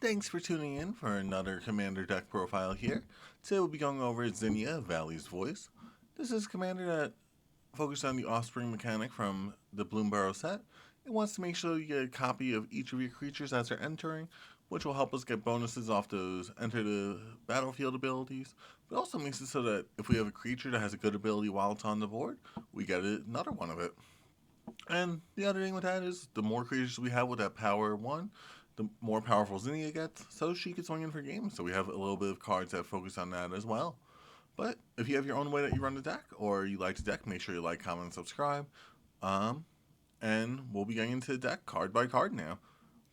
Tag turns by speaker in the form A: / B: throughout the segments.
A: Thanks for tuning in for another Commander deck profile here. Today we'll be going over Zinnia, Valley's Voice. This is a commander that focused on the offspring mechanic from the Bloomburrow set. It wants to make sure you get a copy of each of your creatures as they're entering, which will help us get bonuses off those enter the battlefield abilities. But also makes it so that if we have a creature that has a good ability while it's on the board, we get another one of it. And the other thing with that is the more creatures we have with that power one, the more powerful Zinnia gets, so she can swing in for games. So we have a little bit of cards that focus on that as well. But if you have your own way that you run the deck, or you like the deck, make sure you like, comment, and subscribe. Um, and we'll be getting into the deck card by card now.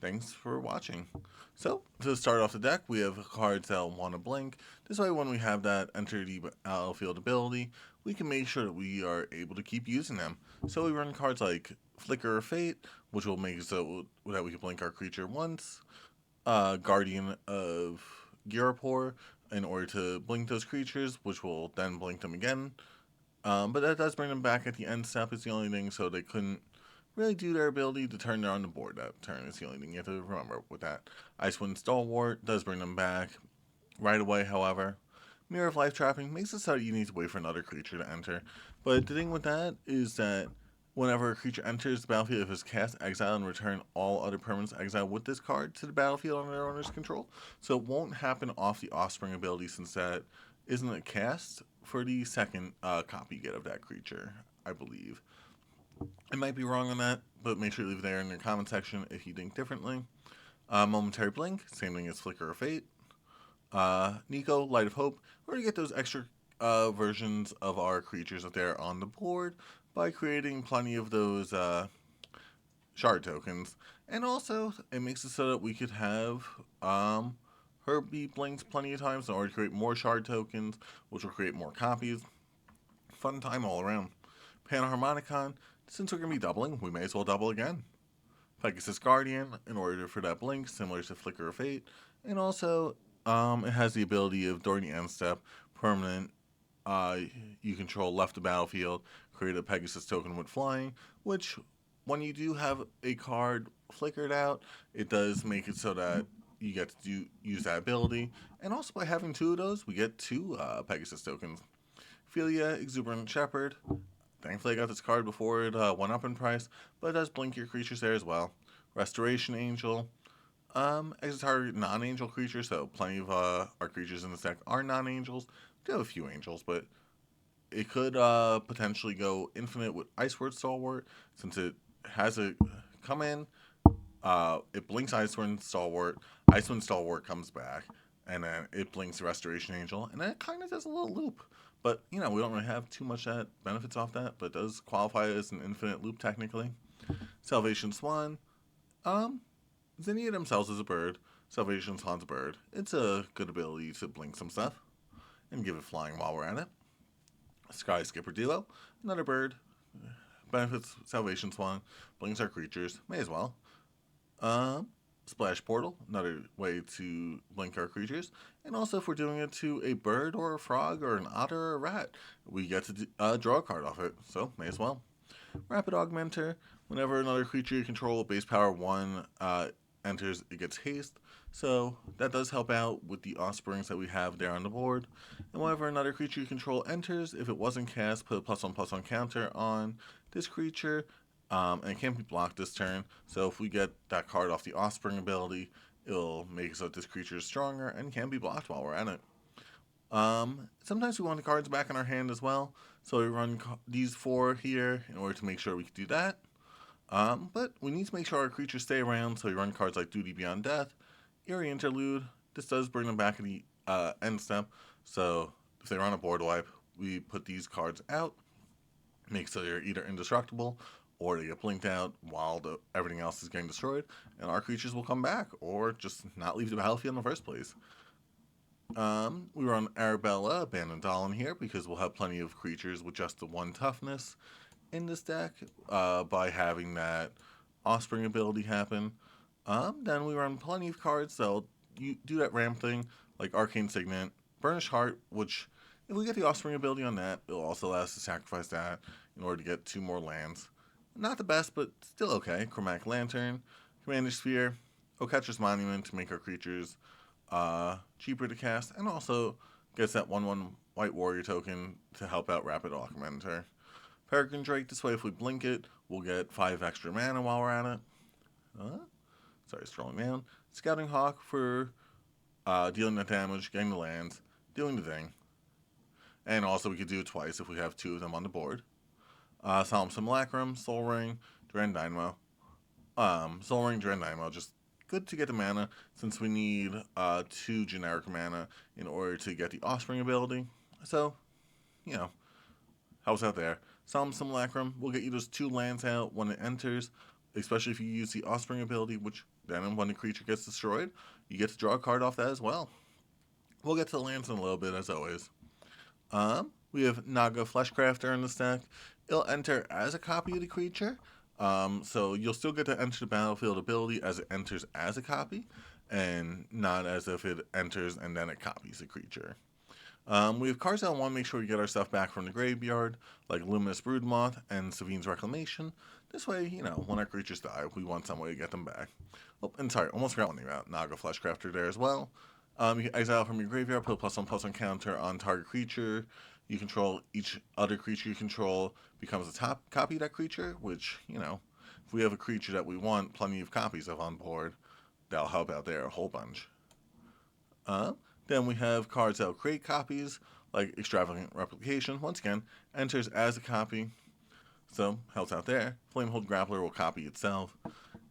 A: Thanks for watching. So, to start off the deck, we have cards that want to blink. This way, when we have that enter the battlefield ability, we can make sure that we are able to keep using them. So we run cards like Flicker of Fate, which will make it so that we can blink our creature once. Guardian of Girapor, in order to blink those creatures, which will then blink them again. But that does bring them back at the end step, is the only thing, so they couldn't really do their ability to turn on the board that turn. Is the only thing you have to remember with that. Icewind Stalwart does bring them back right away, however. Mirror of Life Trapping makes it so you need to wait for another creature to enter. But the thing with that is that whenever a creature enters the battlefield, if it's cast, exile, and return all other permanents exiled with this card to the battlefield under their owner's control. So it won't happen off the Offspring ability, since that isn't a cast for the second copy you get of that creature, I believe. I might be wrong on that, but make sure you leave it there in the comment section if you think differently. Momentary Blink, same thing as Flicker of Fate. Nico, Light of Hope. We're going to get those extra versions of our creatures up there on the board by creating plenty of those shard tokens. And also, it makes it so that we could have her be blinked plenty of times in order to create more shard tokens, which will create more copies. Fun time all around. Panharmonicon, since we're going to be doubling, we may as well double again. Pegasus Guardian, in order for that blink, similar to Flicker of Fate. And also, it has the ability of, during the end step, permanent you control left the battlefield, create a Pegasus token with flying, which, when you do have a card flickered out, it does make it so that you get to use that ability. And also, by having two of those, we get two Pegasus tokens. Philia, Exuberant Shepherd. Thankfully, I got this card before it went up in price, but it does blink your creatures there as well. Restoration Angel. Exit target non-angel creature, so plenty of our creatures in this deck are non-angels. We do have a few angels, but it could potentially go infinite with Icewind Stalwart, since it has a come in. It blinks Icewind Stalwart comes back, and then it blinks Restoration Angel, and then it kind of does a little loop. But, we don't really have too much that benefits off that, but it does qualify as an infinite loop technically. Salvation Swan. Zinnia themselves is a bird. Salvation Swan's a bird. It's a good ability to blink some stuff and give it flying while we're at it. Sky Skipper Duo. Another bird. Benefits Salvation Swan. Blinks our creatures. May as well. Splash Portal, another way to blink our creatures. And also, if we're doing it to a bird or a frog or an otter or a rat, we get to draw a card off it, so may as well. Rapid Augmenter, whenever another creature you control base power 1 enters, it gets haste. So that does help out with the offsprings that we have there on the board. And whenever another creature you control enters, if it wasn't cast, put a +1/+1 counter on this creature. And it can't be blocked this turn, so if we get that card off the Offspring ability, it'll make it so that this creature is stronger and can be blocked while we're at it. Sometimes we want the cards back in our hand as well, so we run these 4 here in order to make sure we can do that. But we need to make sure our creatures stay around, so we run cards like Duty Beyond Death, Eerie Interlude. This does bring them back at the end step, so if they're on a board wipe, we put these cards out, make so they're either indestructible or they get blinked out while everything else is getting destroyed, and our creatures will come back, or just not leave the battlefield in the first place. We run Arabella, Abandoned Doll in here, because we'll have plenty of creatures with just the 1 toughness in this deck by having that Offspring ability happen. Then we run plenty of cards that'll do that ramp thing, like Arcane Signet, Burnished Heart, which, if we get the Offspring ability on that, it'll also allow us to sacrifice that in order to get 2 more lands. Not the best, but still okay. Chromatic Lantern, Commander Sphere, Catcher's Monument to make our creatures cheaper to cast, and also gets that 1/1 White Warrior token to help out Rapid Augmenter. Peregrine Drake, this way if we blink it, we'll get 5 extra mana while we're at it. Scrolling down. Scouting Hawk for dealing that damage, getting the lands, doing the thing. And also we could do it twice if we have 2 of them on the board. Solemn Simulacrum, Soul Ring, Duran Dynamo. Soul Ring, Duran Dynamo, just good to get the mana since we need 2 generic mana in order to get the Offspring ability. So, helps out there. Solemn Simulacrum will get you those 2 lands out when it enters, especially if you use the Offspring ability, which then when the creature gets destroyed, you get to draw a card off that as well. We'll get to the lands in a little bit, as always. We have Naga Fleshcrafter in the deck. It'll enter as a copy of the creature, so you'll still get to enter the battlefield ability as it enters as a copy, and not as if it enters and then it copies the creature. We have cards that want to make sure we get our stuff back from the graveyard, like Luminous Broodmoth and Savine's Reclamation. This way, when our creatures die, we want some way to get them back. Oh, and sorry, almost forgot one thing about Naga Fleshcrafter there as well. You can exile from your graveyard, put a +1/+1 counter on target creature you control. Each other creature you control becomes a top copy of that creature, which, if we have a creature that we want plenty of copies of on board, that'll help out there a whole bunch. Then we have cards that will create copies, like Extravagant Replication. Once again, enters as a copy, so helps out there. Flamehold Grappler will copy itself.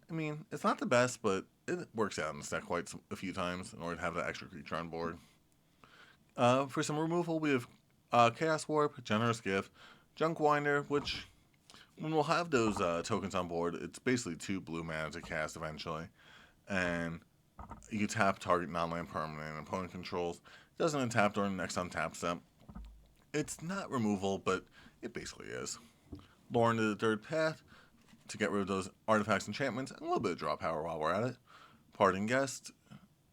A: I mean, it's not the best, but it works out in the deck quite a few times in order to have that extra creature on board. For some removal, we have Chaos Warp, Generous Gift, Junk Winder, which, when we'll have those tokens on board, it's basically 2 blue mana to cast eventually. And you can tap target non-land permanent and opponent controls. It doesn't untap during the next untap step. It's not removal, but it basically is. Lore into the Third Path to get rid of those artifacts, enchantments, and a little bit of draw power while we're at it. Parting Guest,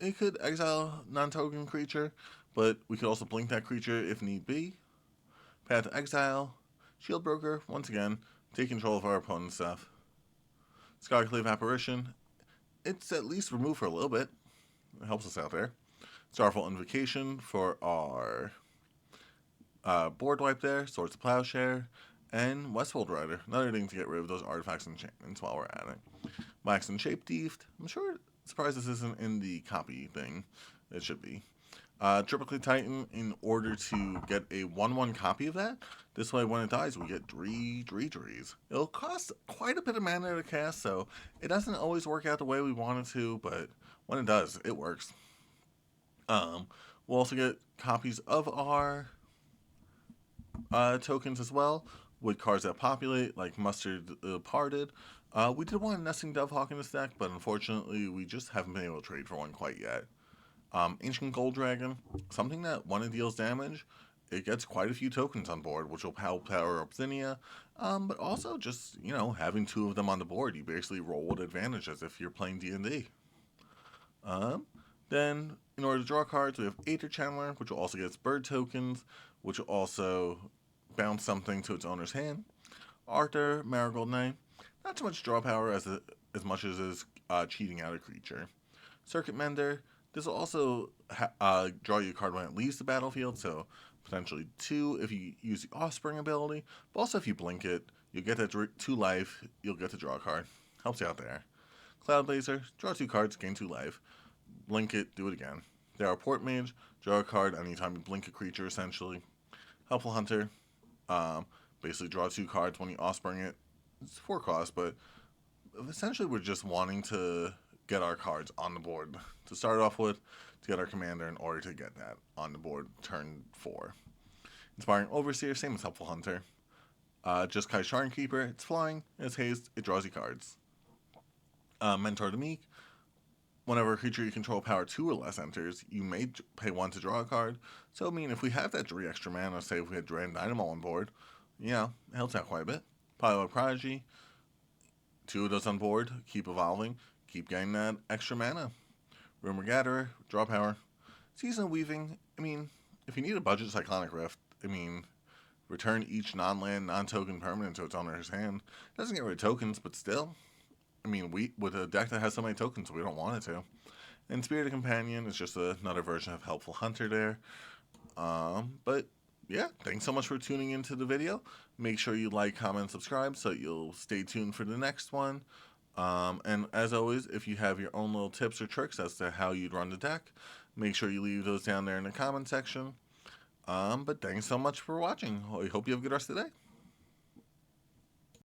A: it could exile non-token creature, but we could also blink that creature if need be. Path to Exile, Shield Broker, once again, take control of our opponent's stuff. Skyclave Apparition, it's at least removed for a little bit. It helps us out there. Starfall Invocation for our board wipe there, Swords of Plowshare, and Westfold Rider, another thing to get rid of those artifacts and enchantments while we're at it. Wax and Shape Thief, I'm surprised this isn't in the copy thing. It should be. Triplicate Titan, in order to get a 1/1 copy of that. This way, when it dies, we get 3 trees. It'll cost quite a bit of mana to cast, so it doesn't always work out the way we want it to, but when it does, it works. We'll also get copies of our tokens as well, with cards that populate, like Mustard the Departed. We did want a Nesting Dovehawk in this deck, but unfortunately, we just haven't been able to trade for one quite yet. Ancient Gold Dragon, something that when it deals damage, it gets quite a few tokens on board, which will help power up Zinnia, but also just, having 2 of them on the board, you basically roll with advantage as if you're playing D&D. Then, in order to draw cards, we have Aether Channeler, which will also get its bird tokens, which will also bounce something to its owner's hand. Arthur, Marigold Knight, not so much draw power as much as is cheating out a creature. Circuit Mender, this will also draw you a card when it leaves the battlefield, so potentially 2 if you use the Offspring ability, but also if you blink it, you'll get that 2 life, you'll get to draw a card. Helps you out there. Cloud Blazer, draw 2 cards, gain 2 life. Blink it, do it again. There are Port Mage, draw a card anytime you blink a creature, essentially. Helpful Hunter, basically draw 2 cards when you Offspring it. It's 4 cost, but essentially we're just wanting to get our cards on the board to start off with, to get our commander in order to get that on the board turn 4. Inspiring Overseer, same as Helpful Hunter. Just Kai Shardkeeper, it's flying, it's haste, it draws you cards. Mentor the Meek, whenever a creature you control power 2 or less enters, you may pay 1 to draw a card. So, if we have that 3 extra mana, say if we had Duran Dynamo on board, it helps out quite a bit. Pilot Prodigy, 2 of those on board, keep evolving, keep getting that extra mana. Rumor Gatherer, draw power. Season of Weaving, if you need a budget Cyclonic Rift, return each non-land, non-token permanent to its owner's hand. It doesn't get rid of tokens, but still, I mean, with a deck that has so many tokens, we don't want it to. And Spirited Companion is just another version of Helpful Hunter there. But yeah, thanks so much for tuning into the video. Make sure you like, comment, subscribe so you'll stay tuned for the next one. And as always, if you have your own little tips or tricks as to how you'd run the deck, make sure you leave those down there in the comment section. But thanks so much for watching. I hope you have a good rest of the day.